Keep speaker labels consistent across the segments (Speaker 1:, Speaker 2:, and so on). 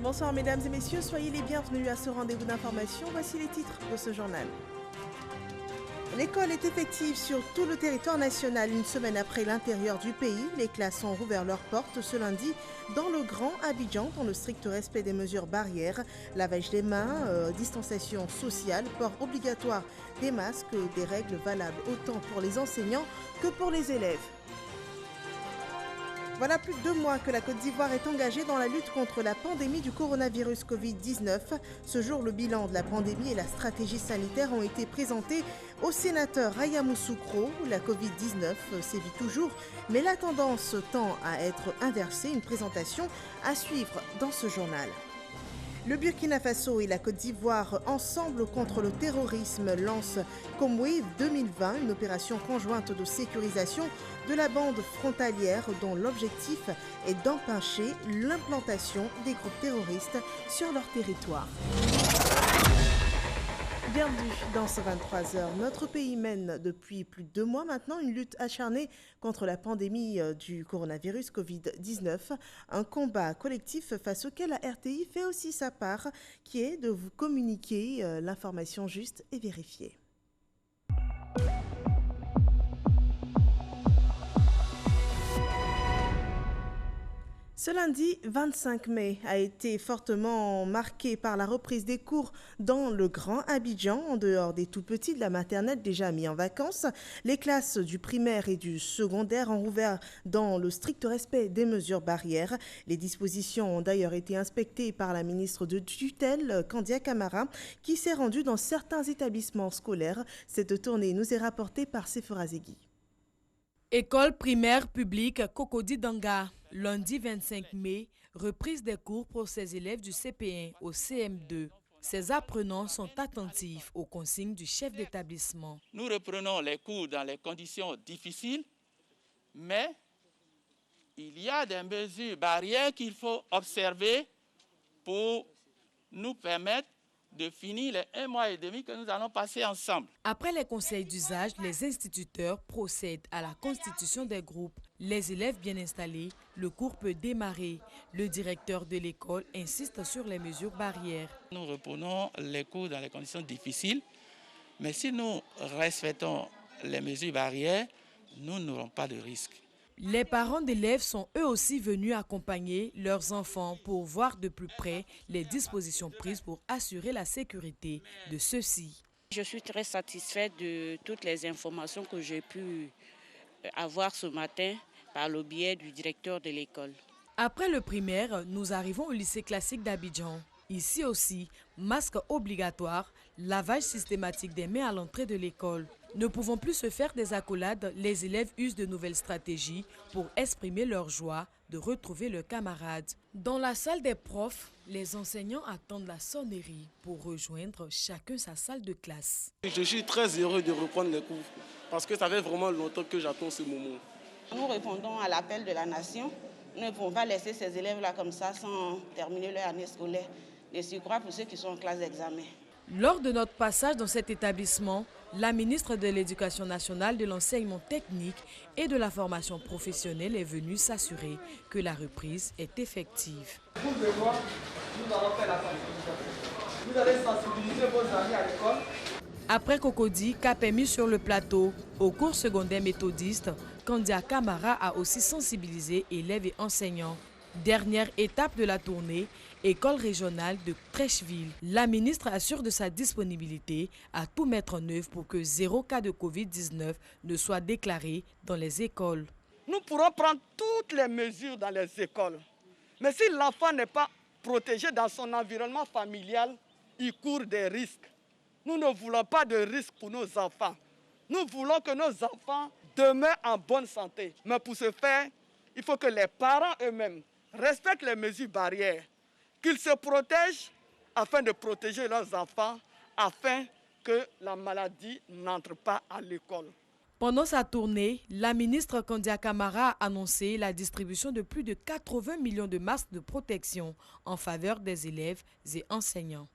Speaker 1: Bonsoir mesdames et messieurs, soyez les bienvenus à ce rendez-vous d'information. Voici les titres de ce journal. L'école est effective sur tout le territoire national. Une semaine après l'intérieur du pays, les classes ont rouvert leurs portes ce lundi dans le Grand Abidjan, dans le strict respect des mesures barrières, lavage des mains, distanciation sociale, port obligatoire des masques, des règles valables autant pour les enseignants que pour les élèves. Voilà plus de 2 mois que la Côte d'Ivoire est engagée dans la lutte contre la pandémie du coronavirus Covid-19. Ce jour, le bilan de la pandémie et la stratégie sanitaire ont été présentés au sénateur Raya Moussoukro. La Covid-19 sévit toujours, mais la tendance tend à être inversée. Une présentation à suivre dans ce journal. Le Burkina Faso et la Côte d'Ivoire, ensemble contre le terrorisme, lancent Comwave 2020, une opération conjointe de sécurisation de la bande frontalière dont l'objectif est d'empêcher l'implantation des groupes terroristes sur leur territoire. Bienvenue dans ce 23h. Notre pays mène depuis plus de 2 mois maintenant une lutte acharnée contre la pandémie du coronavirus Covid-19. Un combat collectif face auquel la RTI fait aussi sa part, qui est de vous communiquer l'information juste et vérifiée. Ce lundi 25 mai a été fortement marqué par la reprise des cours dans le Grand Abidjan, en dehors des tout-petits de la maternelle déjà mis en vacances. Les classes du primaire et du secondaire ont rouvert dans le strict respect des mesures barrières. Les dispositions ont d'ailleurs été inspectées par la ministre de tutelle, Kandia Camara, qui s'est rendue dans certains établissements scolaires. Cette tournée nous est rapportée par Sephora Zegui.
Speaker 2: École primaire publique Cocody Danga. Lundi 25 mai, reprise des cours pour ces élèves du CP1 au CM2. Ces apprenants sont attentifs aux consignes du chef d'établissement.
Speaker 3: Nous reprenons les cours dans les conditions difficiles, mais il y a des mesures barrières qu'il faut observer pour nous permettre de finir les 1 mois et demi que nous allons passer ensemble.
Speaker 2: Après les conseils d'usage, les instituteurs procèdent à la constitution des groupes. Les élèves bien installés, le cours peut démarrer. Le directeur de l'école insiste sur les mesures barrières.
Speaker 3: Nous reprenons les cours dans les conditions difficiles, mais si nous respectons les mesures barrières, nous n'aurons pas de risque.
Speaker 2: Les parents d'élèves sont eux aussi venus accompagner leurs enfants pour voir de plus près les dispositions prises pour assurer la sécurité de ceux-ci.
Speaker 4: Je suis très satisfaite de toutes les informations que j'ai pu avoir ce matin par le biais du directeur de l'école.
Speaker 2: Après le primaire, nous arrivons au lycée classique d'Abidjan. Ici aussi, masque obligatoire, lavage systématique des mains à l'entrée de l'école. Ne pouvant plus se faire des accolades, les élèves usent de nouvelles stratégies pour exprimer leur joie de retrouver leurs camarades. Dans la salle des profs, les enseignants attendent la sonnerie pour rejoindre chacun sa salle de classe.
Speaker 5: Je suis très heureux de reprendre les cours parce que ça fait vraiment longtemps que j'attends ce moment.
Speaker 6: Nous répondons à l'appel de la nation. Nous ne pouvons pas laisser ces élèves-là comme ça sans terminer leur année scolaire. Et surcroît pour ceux qui sont en classe d'examen.
Speaker 2: Lors de notre passage dans cet établissement, la ministre de l'Éducation nationale, de l'enseignement technique et de la formation professionnelle est venue s'assurer que la reprise est effective.
Speaker 7: Pour devoir, nous allons faire la sensibilisation. Vous allez sensibiliser vos amis à l'école.
Speaker 2: Après Cocody, cap est mis sur le plateau. Au cours secondaire méthodiste, Kandia Camara a aussi sensibilisé élèves et enseignants. Dernière étape de la tournée, école régionale de Trècheville. La ministre assure de sa disponibilité à tout mettre en œuvre pour que 0 cas de Covid-19 ne soit déclaré dans les écoles.
Speaker 7: Nous pourrons prendre toutes les mesures dans les écoles. Mais si l'enfant n'est pas protégé dans son environnement familial, il court des risques. Nous ne voulons pas de risques pour nos enfants. Nous voulons que nos enfants demeurent en bonne santé. Mais pour ce faire, il faut que les parents eux-mêmes respectent les mesures barrières, qu'ils se protègent afin de protéger leurs enfants, afin que la maladie n'entre pas à l'école.
Speaker 2: Pendant sa tournée, la ministre Kandia Camara a annoncé la distribution de plus de 80 millions de masques de protection en faveur des élèves et enseignants.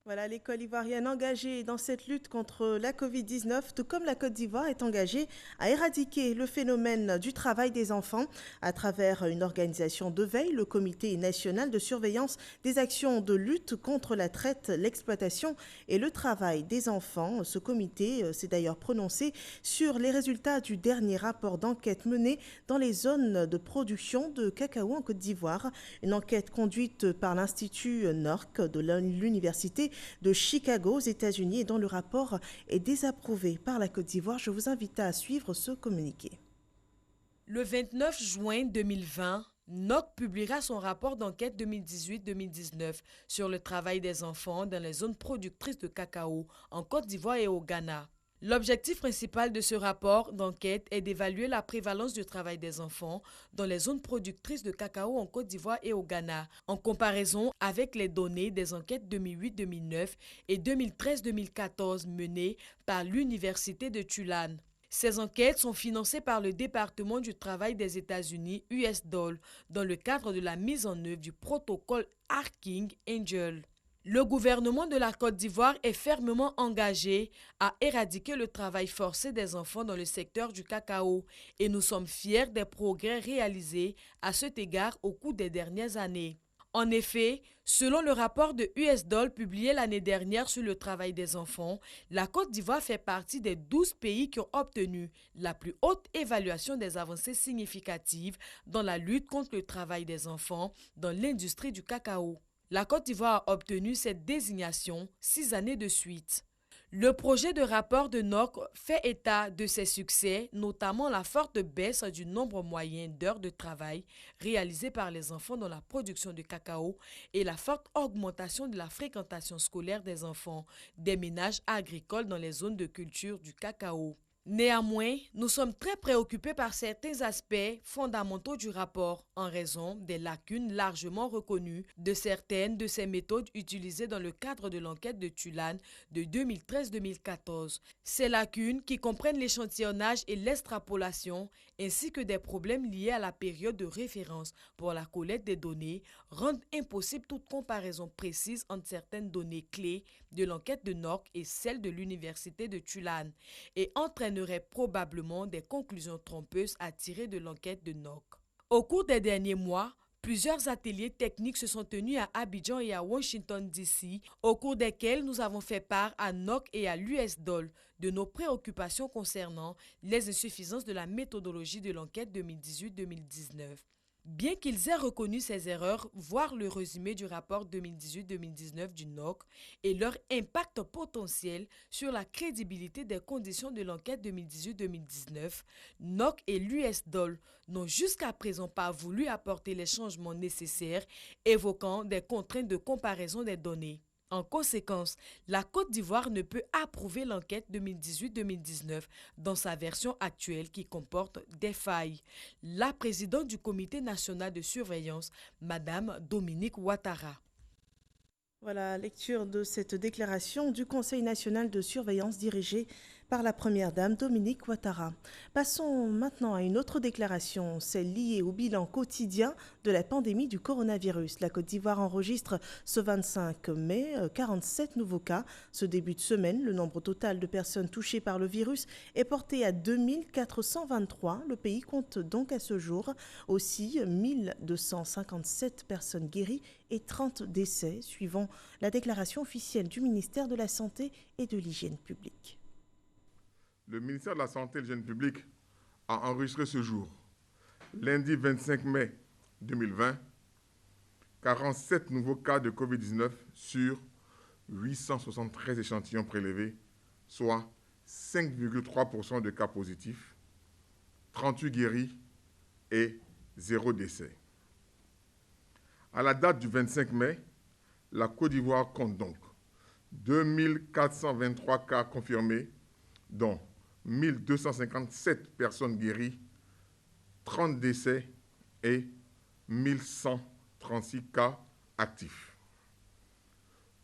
Speaker 1: Voilà, l'école ivoirienne engagée dans cette lutte contre la Covid-19, tout comme la Côte d'Ivoire est engagée à éradiquer le phénomène du travail des enfants à travers une organisation de veille, le Comité national de surveillance des actions de lutte contre la traite, l'exploitation et le travail des enfants. Ce comité s'est d'ailleurs prononcé sur les résultats du dernier rapport d'enquête mené dans les zones de production de cacao en Côte d'Ivoire. Une enquête conduite par l'Institut NORC de l'Université de Chicago aux États-Unis et dont le rapport est désapprouvé par la Côte d'Ivoire. Je vous invite à suivre ce communiqué.
Speaker 2: Le 29 juin 2020, NORC publiera son rapport d'enquête 2018-2019 sur le travail des enfants dans les zones productrices de cacao en Côte d'Ivoire et au Ghana. L'objectif principal de ce rapport d'enquête est d'évaluer la prévalence du travail des enfants dans les zones productrices de cacao en Côte d'Ivoire et au Ghana, en comparaison avec les données des enquêtes 2008-2009 et 2013-2014 menées par l'Université de Tulane. Ces enquêtes sont financées par le département du travail des États-Unis, USDOL, dans le cadre de la mise en œuvre du protocole Arking Angel. Le gouvernement de la Côte d'Ivoire est fermement engagé à éradiquer le travail forcé des enfants dans le secteur du cacao et nous sommes fiers des progrès réalisés à cet égard au cours des dernières années. En effet, selon le rapport de USDOL publié l'année dernière sur le travail des enfants, la Côte d'Ivoire fait partie des 12 pays qui ont obtenu la plus haute évaluation des avancées significatives dans la lutte contre le travail des enfants dans l'industrie du cacao. La Côte d'Ivoire a obtenu cette désignation 6 années de suite. Le projet de rapport de NORC fait état de ses succès, notamment la forte baisse du nombre moyen d'heures de travail réalisées par les enfants dans la production de cacao et la forte augmentation de la fréquentation scolaire des enfants des ménages agricoles dans les zones de culture du cacao. Néanmoins, nous sommes très préoccupés par certains aspects fondamentaux du rapport en raison des lacunes largement reconnues de certaines de ces méthodes utilisées dans le cadre de l'enquête de Tulane de 2013-2014. Ces lacunes, qui comprennent l'échantillonnage et l'extrapolation, ainsi que des problèmes liés à la période de référence pour la collecte des données, rendent impossible toute comparaison précise entre certaines données clés de l'enquête de NORC et celles de l'Université de Tulane et entraînerait probablement des conclusions trompeuses à tirer de l'enquête de NORC. Au cours des derniers mois, plusieurs ateliers techniques se sont tenus à Abidjan et à Washington DC, au cours desquels nous avons fait part à NORC et à l'USDOL de nos préoccupations concernant les insuffisances de la méthodologie de l'enquête 2018-2019. Bien qu'ils aient reconnu ces erreurs, voire le résumé du rapport 2018-2019 du NORC et leur impact potentiel sur la crédibilité des conditions de l'enquête 2018-2019, NORC et l'USDOL n'ont jusqu'à présent pas voulu apporter les changements nécessaires, évoquant des contraintes de comparaison des données. En conséquence, la Côte d'Ivoire ne peut approuver l'enquête 2018-2019 dans sa version actuelle qui comporte des failles. La présidente du Comité national de surveillance, Madame Dominique Ouattara.
Speaker 1: Voilà, lecture de cette déclaration du Conseil national de surveillance dirigé par la Première Dame Dominique Ouattara. Passons maintenant à une autre déclaration, celle liée au bilan quotidien de la pandémie du coronavirus. La Côte d'Ivoire enregistre ce 25 mai 47 nouveaux cas. Ce début de semaine, le nombre total de personnes touchées par le virus est porté à 2423. Le pays compte donc à ce jour aussi 1257 personnes guéries et 30 décès, suivant la déclaration officielle du ministère de la Santé et de l'Hygiène publique.
Speaker 8: Le ministère de la Santé et de l'Hygiène publique a enregistré ce jour, lundi 25 mai 2020, 47 nouveaux cas de Covid-19 sur 873 échantillons prélevés, soit 5,3% de cas positifs, 38 guéris et 0 décès. À la date du 25 mai, la Côte d'Ivoire compte donc 2423 cas confirmés, dont 1257 personnes guéries, 30 décès et 1136 cas actifs.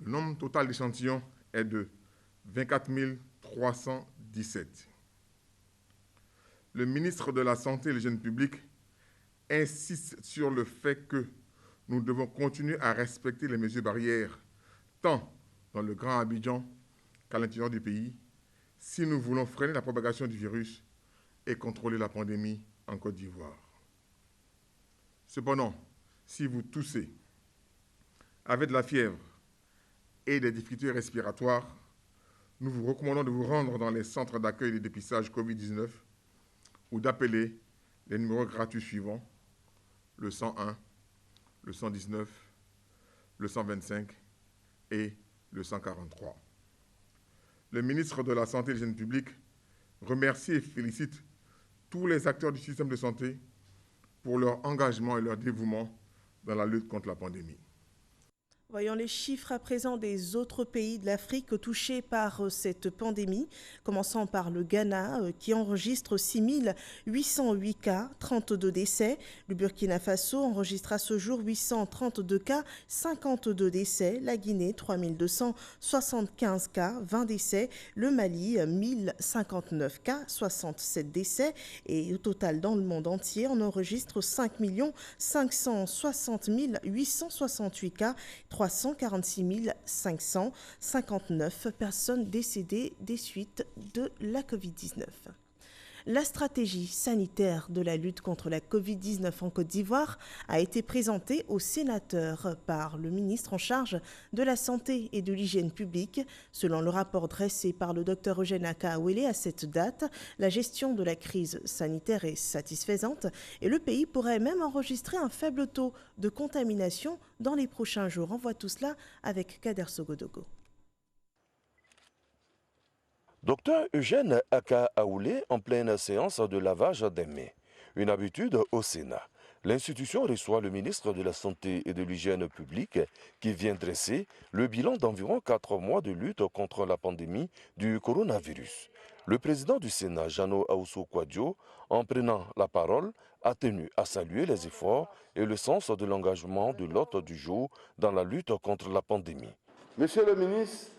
Speaker 8: Le nombre total d'échantillons est de 24 317. Le ministre de la Santé et de l'Hygiène publique insiste sur le fait que nous devons continuer à respecter les mesures barrières, tant dans le Grand Abidjan qu'à l'intérieur du pays, si nous voulons freiner la propagation du virus et contrôler la pandémie en Côte d'Ivoire. Cependant, si vous toussez, avez de la fièvre et des difficultés respiratoires, nous vous recommandons de vous rendre dans les centres d'accueil et de dépistage Covid-19 ou d'appeler les numéros gratuits suivants, le 101, le 119, le 125 et le 143. Le ministre de la Santé et de l'Hygiène publique remercie et félicite tous les acteurs du système de santé pour leur engagement et leur dévouement dans la lutte contre la pandémie.
Speaker 1: Voyons les chiffres à présent des autres pays de l'Afrique touchés par cette pandémie, commençant par le Ghana qui enregistre 6 808 cas, 32 décès. Le Burkina Faso enregistre à ce jour 832 cas, 52 décès. La Guinée, 3275 cas, 20 décès. Le Mali, 1059 cas, 67 décès. Et au total, dans le monde entier, on enregistre 5 560 868 cas, 346 559 personnes décédées des suites de la Covid-19. La stratégie sanitaire de la lutte contre la Covid-19 en Côte d'Ivoire a été présentée aux sénateurs par le ministre en charge de la Santé et de l'Hygiène publique. Selon le rapport dressé par le Dr Eugène Akaawele à cette date, la gestion de la crise sanitaire est satisfaisante et le pays pourrait même enregistrer un faible taux de contamination dans les prochains jours. On voit tout cela avec Kader Sogodogo.
Speaker 9: Docteur Eugène Akaawele en pleine séance de lavage des mains. Une habitude au Sénat. L'institution reçoit le ministre de la Santé et de l'Hygiène publique qui vient dresser le bilan d'environ 4 mois de lutte contre la pandémie du coronavirus. Le président du Sénat, Jano Aousso-Kouadio, en prenant la parole, a tenu à saluer les efforts et le sens de l'engagement de l'hôte du jour dans la lutte contre la pandémie.
Speaker 10: Monsieur le ministre,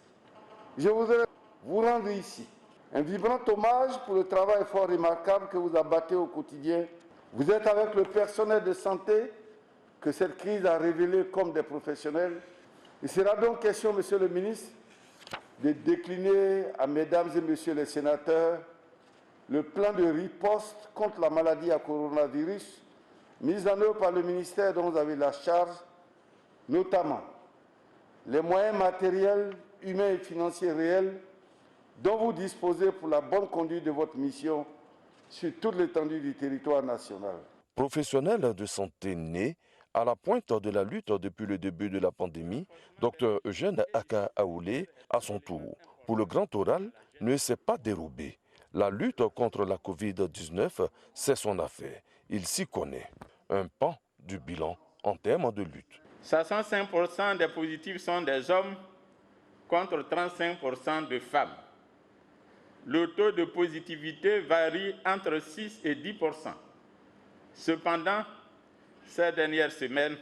Speaker 10: je voudrais vous rendre ici un vibrant hommage pour le travail fort remarquable que vous abattez au quotidien. Vous êtes avec le personnel de santé que cette crise a révélé comme des professionnels. Il sera donc question, monsieur le ministre, de décliner à mesdames et messieurs les sénateurs le plan de riposte contre la maladie à coronavirus mis en œuvre par le ministère dont vous avez la charge, notamment les moyens matériels, humains et financiers réels dont vous disposez pour la bonne conduite de votre mission sur toute l'étendue du territoire national.
Speaker 9: Professionnel de santé né à la pointe de la lutte depuis le début de la pandémie, Dr Eugène Akaawele, à son tour, pour le grand oral, ne s'est pas dérobé. La lutte contre la Covid-19, c'est son affaire. Il s'y connaît. Un pan du bilan en termes de lutte.
Speaker 3: 65% des positifs sont des hommes contre 35% de femmes. Le taux de positivité varie entre 6 et 10%. Cependant, ces dernières semaines,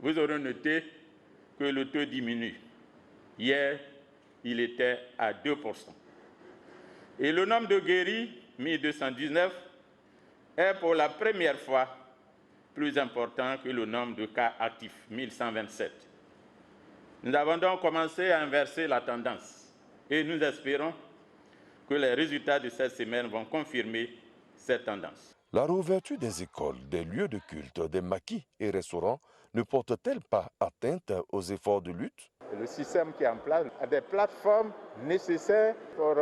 Speaker 3: vous aurez noté que le taux diminue. Hier, il était à 2%. Et le nombre de guéris, 1219, est pour la première fois plus important que le nombre de cas actifs, 1127. Nous avons donc commencé à inverser la tendance et nous espérons que les résultats de cette semaine vont confirmer cette tendance.
Speaker 9: La réouverture des écoles, des lieux de culte, des maquis et restaurants ne porte-t-elle pas atteinte aux efforts de lutte?
Speaker 11: Le système qui est en place a des plateformes nécessaires pour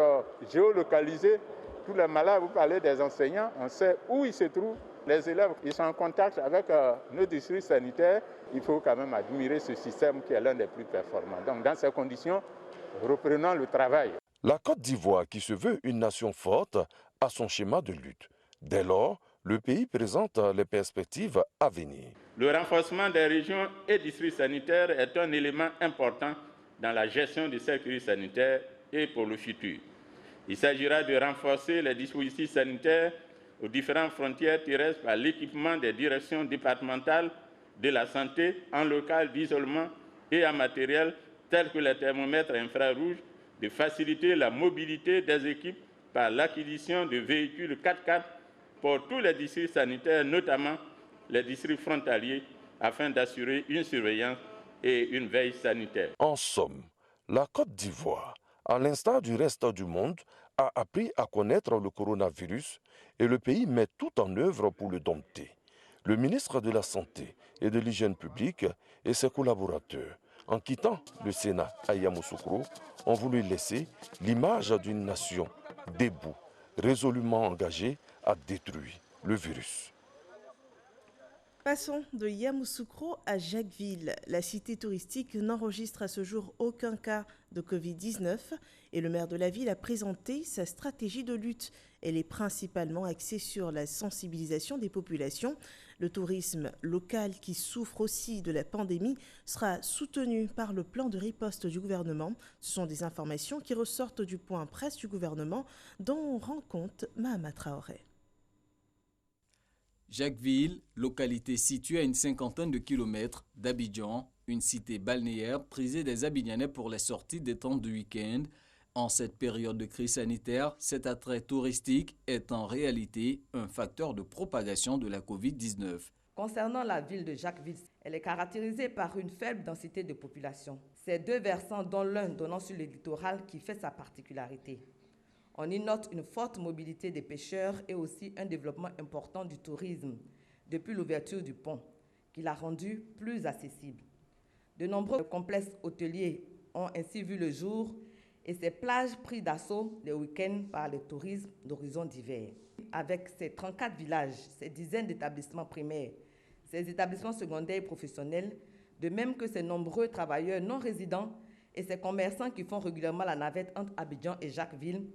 Speaker 11: géolocaliser tous les malades. Vous parlez des enseignants, on sait où ils se trouvent. Les élèves, ils sont en contact avec nos districts sanitaires. Il faut quand même admirer ce système qui est l'un des plus performants. Donc dans ces conditions, reprenons le travail.
Speaker 9: La Côte d'Ivoire, qui se veut une nation forte, a son schéma de lutte. Dès lors, le pays présente les perspectives à venir.
Speaker 3: Le renforcement des régions et districts sanitaires est un élément important dans la gestion de cette crise sanitaire et pour le futur. Il s'agira de renforcer les dispositifs sanitaires aux différentes frontières terrestres par l'équipement des directions départementales de la santé en local d'isolement et en matériel tels que les thermomètres infrarouges, de faciliter la mobilité des équipes par l'acquisition de véhicules 4x4 pour tous les districts sanitaires, notamment les districts frontaliers, afin d'assurer une surveillance et une veille sanitaire.
Speaker 9: En somme, La Côte d'Ivoire, à l'instar du reste du monde, a appris à connaître le coronavirus et le pays met tout en œuvre pour le dompter. Le ministre de la Santé et de l'Hygiène publique et ses collaborateurs, en quittant le Sénat à Yamoussoukro, ont voulu laisser l'image d'une nation debout, résolument engagée à détruire le virus.
Speaker 1: Passons de Yamoussoukro à Jacquesville. La cité touristique n'enregistre à ce jour aucun cas de Covid-19 et le maire de la ville a présenté sa stratégie de lutte. Elle est principalement axée sur la sensibilisation des populations. Le tourisme local qui souffre aussi de la pandémie sera soutenu par le plan de riposte du gouvernement. Ce sont des informations qui ressortent du point presse du gouvernement dont on rend compte Mahama Traoré.
Speaker 12: Jacquesville, localité située à une cinquantaine de kilomètres d'Abidjan, une cité balnéaire prisée des Abidjanais pour les sorties détente du week-end. En cette période de crise sanitaire, cet attrait touristique est en réalité un facteur de propagation de la Covid-19.
Speaker 13: Concernant la ville de Jacquesville, elle est caractérisée par une faible densité de population. Ces deux versants, dont l'un donnant sur le littoral, qui fait sa particularité. On y note une forte mobilité des pêcheurs et aussi un développement important du tourisme depuis l'ouverture du pont, qui l'a rendu plus accessible. De nombreux complexes hôteliers ont ainsi vu le jour et ces plages prises d'assaut les week-ends par les touristes d'horizons divers. Avec ses 34 villages, ses dizaines d'établissements primaires, ses établissements secondaires et professionnels, de même que ses nombreux travailleurs non résidents et ses commerçants qui font régulièrement la navette entre Abidjan et Jacquesville,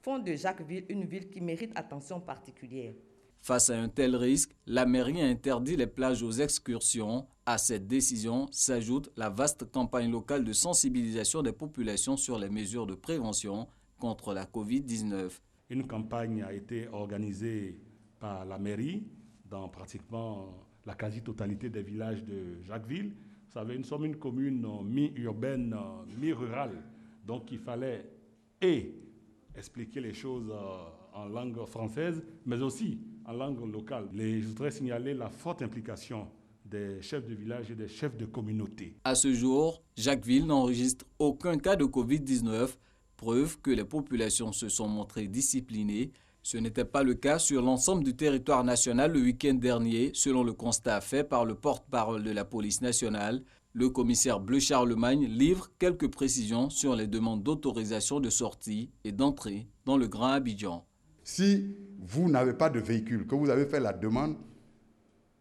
Speaker 13: font de Jacquesville une ville qui mérite attention particulière.
Speaker 12: Face à un tel risque, la mairie a interdit les plages aux excursions. À cette décision s'ajoute la vaste campagne locale de sensibilisation des populations sur les mesures de prévention contre la Covid-19.
Speaker 14: Une campagne a été organisée par la mairie dans pratiquement la quasi-totalité des villages de Jacquesville. Vous savez, nous sommes une commune mi-urbaine, mi-rurale, donc il fallait expliquer les choses en langue française, mais aussi en langue locale. Je voudrais signaler la forte implication des chefs de village et des chefs de communauté.
Speaker 12: À ce jour, Jacquesville n'enregistre aucun cas de Covid-19, preuve que les populations se sont montrées disciplinées. Ce n'était pas le cas sur l'ensemble du territoire national le week-end dernier, selon le constat fait par le porte-parole de la police nationale. Le commissaire Bleu Charlemagne livre quelques précisions sur les demandes d'autorisation de sortie et d'entrée dans le Grand Abidjan.
Speaker 15: Si vous n'avez pas de véhicule, que vous avez fait la demande,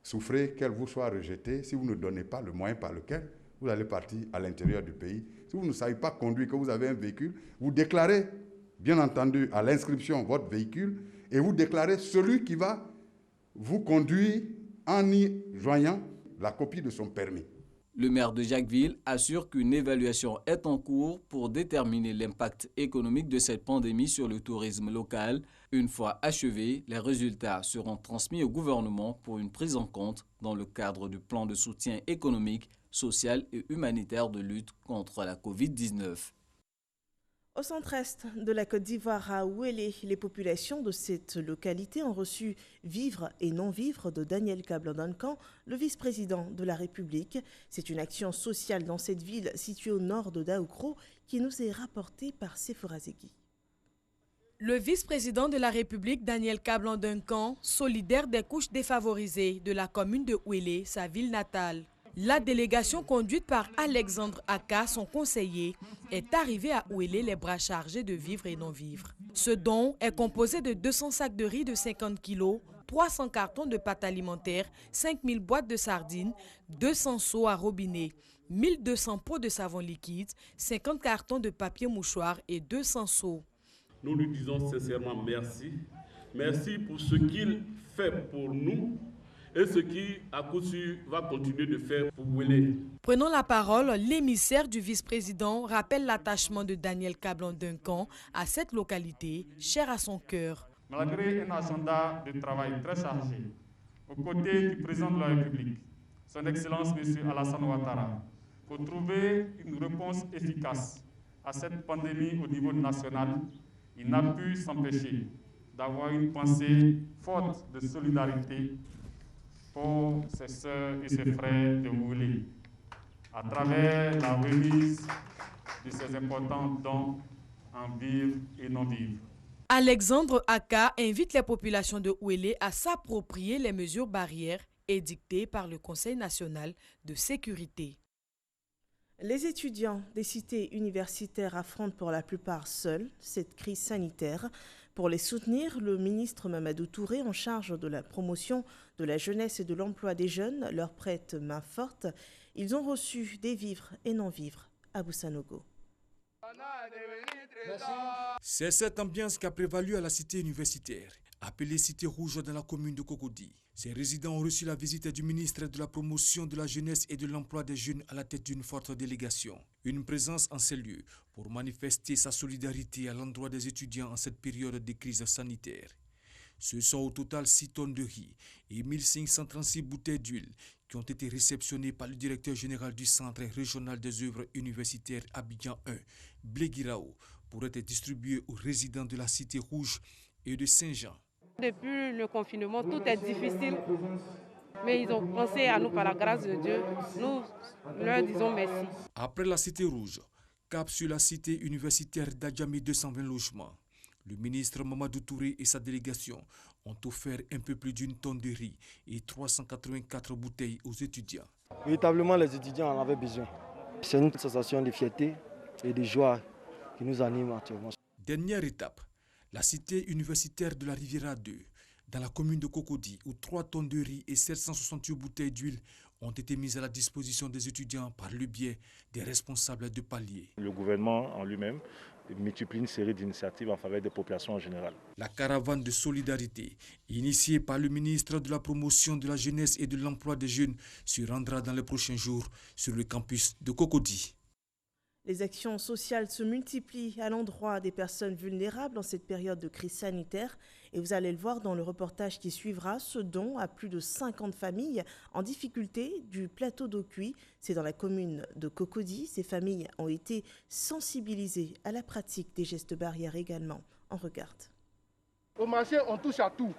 Speaker 15: souffrez qu'elle vous soit rejetée. Si vous ne donnez pas le moyen par lequel vous allez partir à l'intérieur du pays. Si vous ne savez pas conduire, que vous avez un véhicule, vous déclarez, bien entendu, à l'inscription votre véhicule et vous déclarez celui qui va vous conduire en y joignant la copie de son permis.
Speaker 12: Le maire de Jacquesville assure qu'une évaluation est en cours pour déterminer l'impact économique de cette pandémie sur le tourisme local. Une fois achevés, les résultats seront transmis au gouvernement pour une prise en compte dans le cadre du plan de soutien économique, social et humanitaire de lutte contre la Covid-19.
Speaker 1: Au centre-est de la Côte d'Ivoire, à Ouélé, les populations de cette localité ont reçu vivre et non-vivre de Daniel Kablan-Duncan, le vice-président de la République. C'est une action sociale dans cette ville située au nord de Daoukro qui nous est rapportée par Sephora Zegui.
Speaker 2: Le vice-président de la République, Daniel Kablan-Duncan, solidaire des couches défavorisées de la commune de Ouélé, sa ville natale. La délégation conduite par Alexandre Aka, son conseiller, est arrivée à Ouélé les bras chargés de vivres et non-vivres. Ce don est composé de 200 sacs de riz de 50 kg, 300 cartons de pâtes alimentaires, 5000 boîtes de sardines, 200 seaux à robinet, 1200 pots de savon liquide, 50 cartons de papier mouchoir et 200 seaux.
Speaker 16: Nous lui disons sincèrement merci. Merci pour ce qu'il fait pour nous et ce qui, à coup sûr, va continuer de faire pour Ouélé.
Speaker 2: Prenant la parole, l'émissaire du vice-président rappelle l'attachement de Daniel Kablan-Duncan à cette localité, chère à son cœur.
Speaker 17: Malgré un agenda de travail très chargé, aux côtés du président de la République, son Excellence M. Alassane Ouattara, pour trouver une réponse efficace à cette pandémie au niveau national, il n'a pu s'empêcher d'avoir une pensée forte de solidarité pour ses sœurs et ses frères de Ouélé, à travers la remise de ces importants dons en vivre et non-vivre.
Speaker 2: Alexandre Aka invite les populations de Ouélé à s'approprier les mesures barrières édictées par le Conseil national de sécurité.
Speaker 1: Les étudiants des cités universitaires affrontent pour la plupart seuls cette crise sanitaire. Pour les soutenir, le ministre Mamadou Touré, en charge de la promotion de la jeunesse et de l'emploi des jeunes, leur prête main forte. Ils ont reçu des vivres et non-vivres à Boussanogo.
Speaker 18: C'est cette ambiance qui a prévalu à la cité universitaire, appelée Cité Rouge dans la commune de Cocody. Ces résidents ont reçu la visite du ministre de la Promotion de la Jeunesse et de l'Emploi des Jeunes à la tête d'une forte délégation. Une présence en ces lieux pour manifester sa solidarité à l'endroit des étudiants en cette période de crise sanitaire. Ce sont au total 6 tonnes de riz et 1536 bouteilles d'huile qui ont été réceptionnées par le directeur général du Centre régional des œuvres universitaires Abidjan 1, Bléguirao, pour être distribuées aux résidents de la Cité Rouge et de Saint-Jean.
Speaker 19: Depuis le confinement, tout est difficile, mais ils ont pensé à nous par la grâce de Dieu. Nous leur disons merci.
Speaker 18: Après la Cité Rouge, cap sur la cité universitaire d'Adjamé 220 logements. Le ministre Mamadou Touré et sa délégation ont offert un peu plus d'une tonne de riz et 384 bouteilles aux étudiants.
Speaker 20: Véritablement, les étudiants en avaient besoin. C'est une sensation de fierté et de joie qui nous anime actuellement.
Speaker 18: Dernière étape, la cité universitaire de la Riviera 2, dans la commune de Cocody, où 3 tonnes de riz et 768 bouteilles d'huile ont été mises à la disposition des étudiants par le biais des responsables de palier.
Speaker 21: Le gouvernement en lui-même multiplie une série d'initiatives en faveur des populations en général.
Speaker 18: La caravane de solidarité, initiée par le ministre de la Promotion de la Jeunesse et de l'Emploi des Jeunes, se rendra dans les prochains jours sur le campus de Cocody.
Speaker 1: Les actions sociales se multiplient à l'endroit des personnes vulnérables en cette période de crise sanitaire. Et vous allez le voir dans le reportage qui suivra, ce don à plus de 50 familles en difficulté du plateau d'Ocuy. C'est dans la commune de Cocody. Ces familles ont été sensibilisées à la pratique des gestes barrières également. On regarde.
Speaker 22: Au marché, on touche à tout.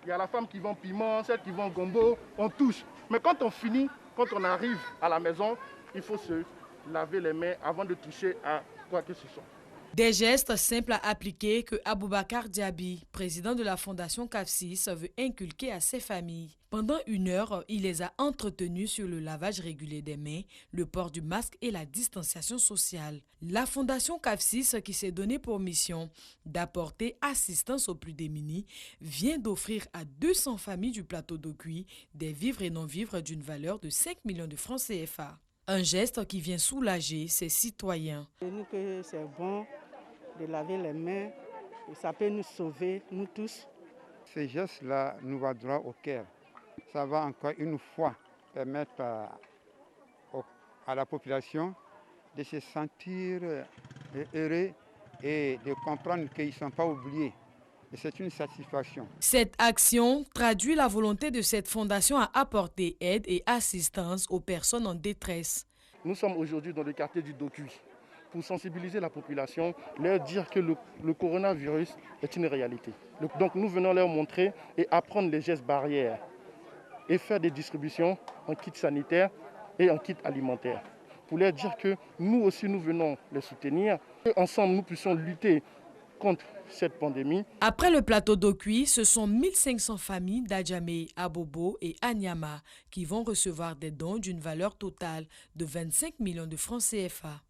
Speaker 22: Il y a la femme qui vend piment, celle qui vend gombo, on touche. Mais quand on finit, quand on arrive à la maison, il faut se laver les mains avant de toucher à quoi que ce soit.
Speaker 2: Des gestes simples à appliquer que Aboubakar Diaby, président de la fondation CAF6, veut inculquer à ses familles. Pendant 1 heure, il les a entretenus sur le lavage régulier des mains, le port du masque et la distanciation sociale. La fondation CAF6, qui s'est donné pour mission d'apporter assistance aux plus démunis, vient d'offrir à 200 familles du plateau d'Ocuy des vivres et non-vivres d'une valeur de 5 millions de francs CFA. Un geste qui vient soulager ses citoyens.
Speaker 23: Nous que c'est bon de laver les mains et ça peut nous sauver, nous tous.
Speaker 24: Ces gestes-là nous vont droit au cœur. Ça va encore une fois permettre à la population de se sentir heureux et de comprendre qu'ils ne sont pas oubliés. Et c'est une satisfaction.
Speaker 2: Cette action traduit la volonté de cette fondation à apporter aide et assistance aux personnes en détresse.
Speaker 22: Nous sommes aujourd'hui dans le quartier du Dokuy pour sensibiliser la population, leur dire que le coronavirus est une réalité. Donc nous venons leur montrer et apprendre les gestes barrières et faire des distributions en kit sanitaire et en kit alimentaire. Pour leur dire que nous aussi nous venons les soutenir et ensemble nous puissions lutter contre cette pandémie.
Speaker 2: Après le plateau d'Ocuy, ce sont 1500 familles d'Adjamé, Abobo et Anyama qui vont recevoir des dons d'une valeur totale de 25 millions de francs CFA.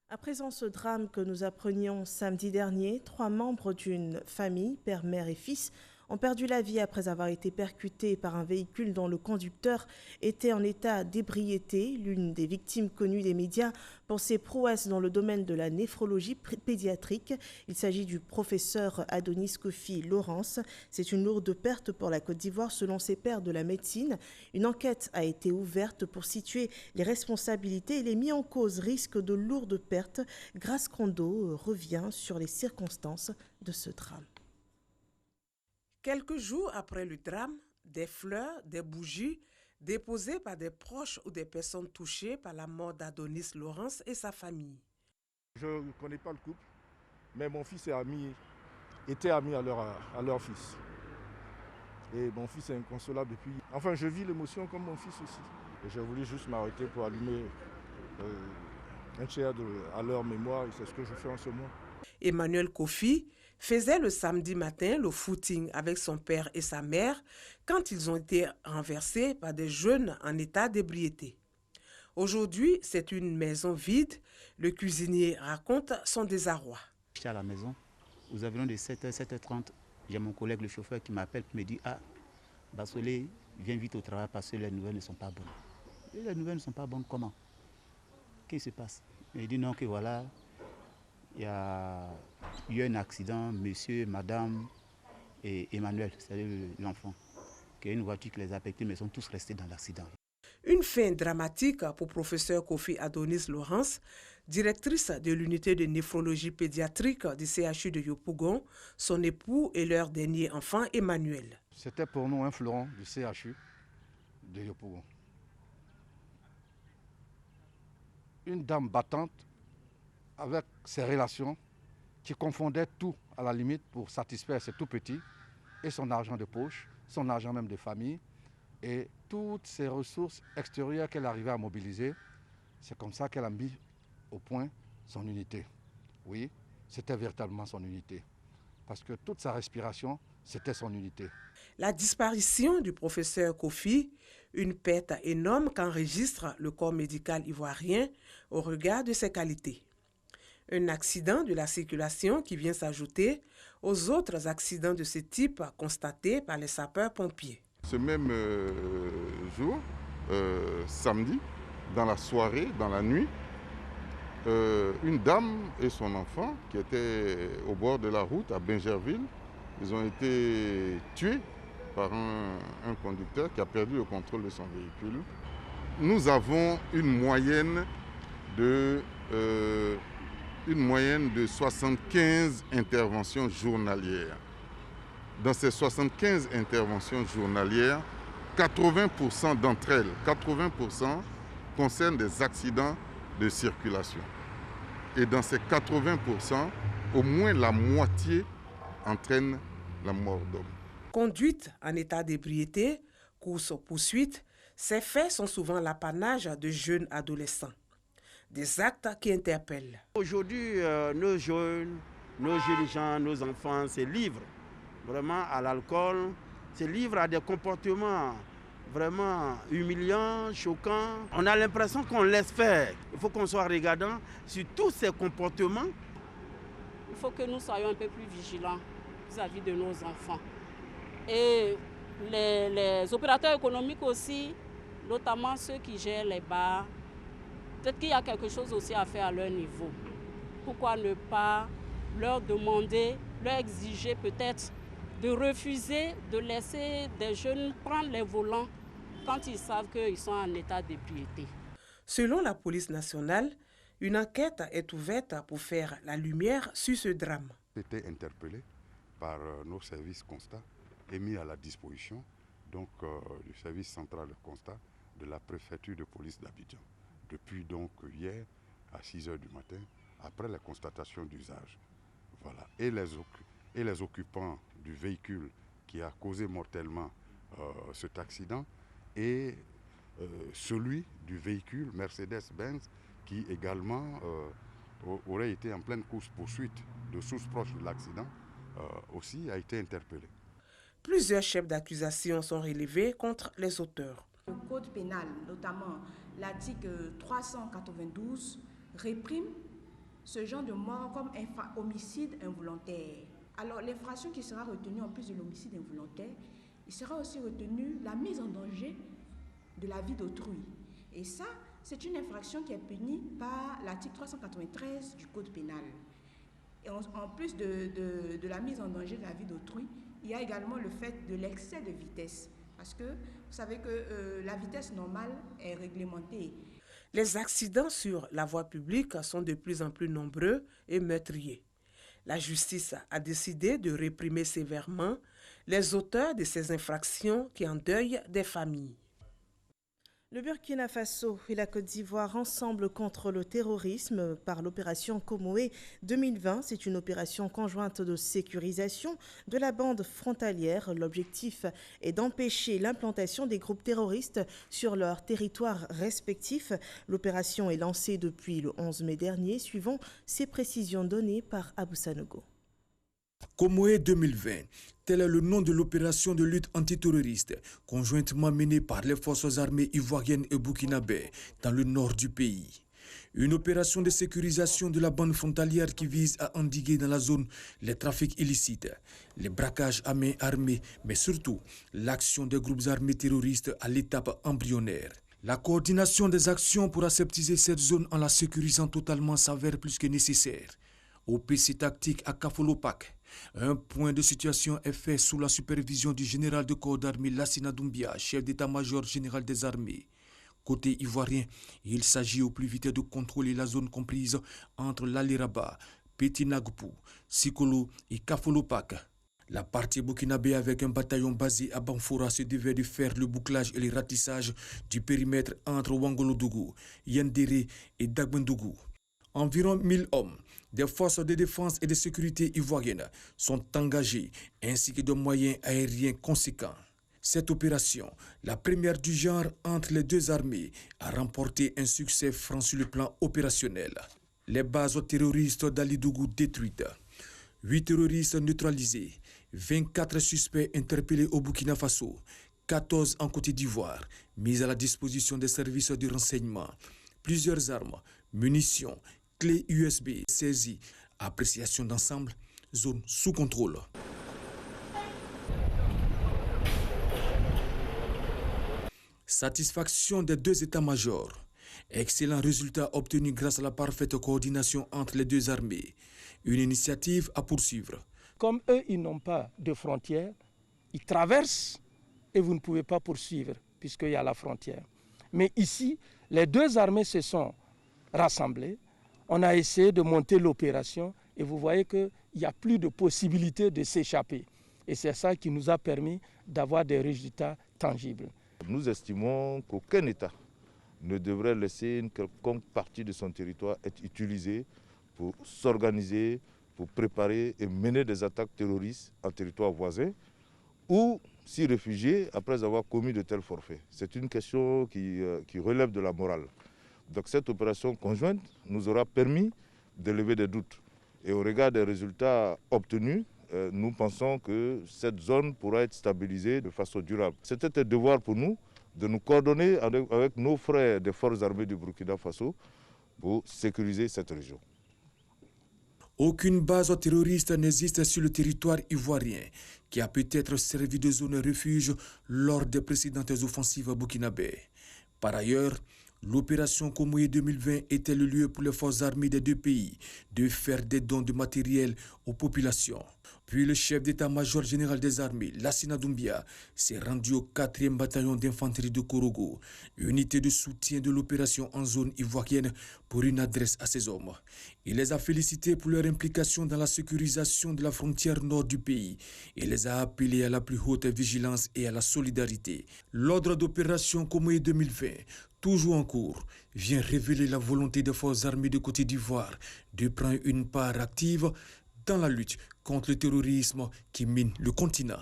Speaker 1: À présent, ce drame que nous apprenions samedi dernier, 3 membres d'une famille, père, mère et fils, ont perdu la vie après avoir été percutés par un véhicule dont le conducteur était en état d'ébriété. L'une des victimes connues des médias pour ses prouesses dans le domaine de la néphrologie pédiatrique. Il s'agit du professeur Adonis Kofi Laurence. C'est une lourde perte pour la Côte d'Ivoire selon ses pairs de la médecine. Une enquête a été ouverte pour situer les responsabilités et les mis en cause risquent de lourdes pertes. Grace Kondo revient sur les circonstances de ce drame.
Speaker 25: Quelques jours après le drame, des fleurs, des bougies déposées par des proches ou des personnes touchées par la mort d'Adonis Laurence et sa famille.
Speaker 26: Je ne connais pas le couple, mais mon fils était ami à leur fils. Et mon fils est inconsolable depuis. Enfin, je vis l'émotion comme mon fils aussi. Et j'ai voulu juste m'arrêter pour allumer tiers à leur mémoire et c'est ce que je fais en ce moment.
Speaker 25: Emmanuel Kofi faisait le samedi matin le footing avec son père et sa mère quand ils ont été renversés par des jeunes en état d'ébriété. Aujourd'hui, c'est une maison vide. Le cuisinier raconte son désarroi.
Speaker 4: J'étais à la maison, aux environs de 7h, 7h30, j'ai mon collègue, le chauffeur, qui m'appelle et me dit « Ah, Bassolé, viens vite au travail parce que les nouvelles ne sont pas bonnes. » Et les nouvelles ne sont pas bonnes comment? Qu'est-ce qui se passe? Il dit non, que voilà, il y a eu un accident, monsieur, madame et Emmanuel, c'est-à-dire l'enfant, qu'il y a une voiture qui les a affectés, mais ils sont tous restés dans l'accident.
Speaker 25: Une fin dramatique pour professeur Kofi Adonis Laurence, directrice de l'unité de néphrologie pédiatrique du CHU de Yopougon, son époux et leur dernier enfant Emmanuel.
Speaker 22: C'était pour nous un fleuron du CHU de Yopougon. Une dame battante avec ses relations qui confondait tout à la limite pour satisfaire ses tout petits et son argent de poche, son argent même de famille et toutes ses ressources extérieures qu'elle arrivait à mobiliser. C'est comme ça qu'elle a mis au point son unité. Oui, c'était véritablement son unité parce que toute sa respiration, c'était son unité.
Speaker 25: La disparition du professeur Kofi, une perte énorme qu'enregistre le corps médical ivoirien au regard de ses qualités. Un accident de la circulation qui vient s'ajouter aux autres accidents de ce type constatés par les sapeurs-pompiers.
Speaker 5: Ce même jour, samedi, dans la soirée, dans la nuit, une dame et son enfant qui étaient au bord de la route à Bingerville, ils ont été tués par un conducteur qui a perdu le contrôle de son véhicule. Nous avons une moyenne de 75 interventions journalières. Dans ces 75 interventions journalières, 80% d'entre elles, 80% concernent des accidents de circulation. Et dans ces 80%, au moins la moitié entraîne la mort d'homme.
Speaker 25: Conduite en état d'ébriété, course-poursuite, ces faits sont souvent l'apanage de jeunes adolescents. Des actes qui interpellent.
Speaker 6: Aujourd'hui, nos jeunes, nos gens, nos enfants se livrent vraiment à l'alcool, se livrent à des comportements vraiment humiliants, choquants. On a l'impression qu'on laisse faire. Il faut qu'on soit regardant sur tous ces comportements.
Speaker 7: Il faut que nous soyons un peu plus vigilants vis-à-vis de nos enfants. Et les opérateurs économiques aussi, notamment ceux qui gèrent les bars, peut-être qu'il y a quelque chose aussi à faire à leur niveau. Pourquoi ne pas leur demander, leur exiger peut-être de refuser de laisser des jeunes prendre les volants quand ils savent qu'ils sont en état d'ébriété.
Speaker 25: Selon la police nationale, une enquête est ouverte pour faire la lumière sur ce drame.
Speaker 15: J'ai été interpellé par nos services constats et mis à la disposition donc, du service central de constat de la préfecture de police d'Abidjan. Depuis donc hier à 6h du matin, après la constatation d'usage. Voilà. Et les occupants du véhicule qui a causé mortellement cet accident et celui du véhicule Mercedes-Benz qui également aurait été en pleine course-poursuite de sources proches de l'accident, aussi a été interpellé.
Speaker 25: Plusieurs chefs d'accusation sont relevés contre les auteurs.
Speaker 8: Le code pénal, notamment l'article 392, réprime ce genre de mort comme homicide involontaire. Alors l'infraction qui sera retenue en plus de l'homicide involontaire, il sera aussi retenu la mise en danger de la vie d'autrui. Et ça, c'est une infraction qui est punie par l'article 393 du code pénal. Et en plus de la mise en danger de la vie d'autrui, il y a également le fait de l'excès de vitesse. Parce que vous savez que la vitesse normale est réglementée.
Speaker 25: Les accidents sur la voie publique sont de plus en plus nombreux et meurtriers. La justice a décidé de réprimer sévèrement les auteurs de ces infractions qui endeuillent des familles.
Speaker 1: Le Burkina Faso et la Côte d'Ivoire ensemble contre le terrorisme par l'opération Komoé 2020. C'est une opération conjointe de sécurisation de la bande frontalière. L'objectif est d'empêcher l'implantation des groupes terroristes sur leur territoire respectif. L'opération est lancée depuis le 11 mai dernier, suivant ces précisions données par Abou Sanogo.
Speaker 18: Komoé 2020, tel est le nom de l'opération de lutte antiterroriste conjointement menée par les forces armées ivoiriennes et burkinabè dans le nord du pays. Une opération de sécurisation de la bande frontalière qui vise à endiguer dans la zone les trafics illicites, les braquages à main armée, mais surtout l'action des groupes armés terroristes à l'étape embryonnaire. La coordination des actions pour aseptiser cette zone en la sécurisant totalement s'avère plus que nécessaire. Au PC tactique à Kafolopak, un point de situation est fait sous la supervision du général de corps d'armée Lassina Doumbia, chef d'état-major général des armées. Côté ivoirien, il s'agit au plus vite de contrôler la zone comprise entre l'Aliraba, Petit Nagpou, Sikolo et Kafolopak. La partie burkinabé avec un bataillon basé à Banfora se devait de faire le bouclage et le ratissage du périmètre entre Wangolodougou, Yandere et Dagbendougou. Environ 1000 hommes des forces de défense et de sécurité ivoiriennes sont engagés, ainsi que de moyens aériens conséquents. Cette opération, la première du genre entre les deux armées, a remporté un succès franc sur le plan opérationnel. Les bases terroristes d'Alidougou détruites, 8 terroristes neutralisés, 24 suspects interpellés au Burkina Faso, 14 en Côte d'Ivoire, mis à la disposition des services de renseignement, plusieurs armes, munitions, clés USB saisies, appréciation d'ensemble, zone sous contrôle. Satisfaction des deux états-majors. Excellent résultat obtenu grâce à la parfaite coordination entre les deux armées. Une initiative à poursuivre.
Speaker 3: Comme eux, ils n'ont pas de frontières, ils traversent et vous ne pouvez pas poursuivre puisqu'il y a la frontière. Mais ici, les deux armées se sont rassemblées. On a essayé de monter l'opération et vous voyez qu'il n'y a plus de possibilité de s'échapper. Et c'est ça qui nous a permis d'avoir des résultats tangibles.
Speaker 5: Nous estimons qu'aucun État ne devrait laisser une quelconque partie de son territoire être utilisée pour s'organiser, pour préparer et mener des attaques terroristes en territoire voisin ou s'y réfugier après avoir commis de tels forfaits. C'est une question qui relève de la morale. Donc cette opération conjointe nous aura permis de lever des doutes. Et au regard des résultats obtenus, nous pensons que cette zone pourra être stabilisée de façon durable. C'était un devoir pour nous de nous coordonner avec nos frères des forces armées du Burkina Faso pour sécuriser cette région.
Speaker 18: Aucune base terroriste n'existe sur le territoire ivoirien qui a peut-être servi de zone refuge lors des précédentes offensives burkinabè. Par ailleurs, l'opération Komoé 2020 était le lieu pour les forces armées des deux pays de faire des dons de matériel aux populations. Puis le chef d'état-major général des armées, Lassina Doumbia, s'est rendu au 4e bataillon d'infanterie de Korogo, unité de soutien de l'opération en zone ivoirienne, pour une adresse à ses hommes. Il les a félicités pour leur implication dans la sécurisation de la frontière nord du pays et les a appelés à la plus haute vigilance et à la solidarité. L'ordre d'opération Komoé 2020, toujours en cours, vient révéler la volonté des forces armées de Côte d'Ivoire de prendre une part active dans la lutte contre le terrorisme qui mine le continent.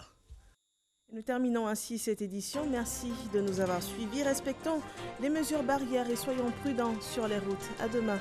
Speaker 1: Nous terminons ainsi cette édition. Merci de nous avoir suivis. Respectons les mesures barrières et soyons prudents sur les routes. À demain.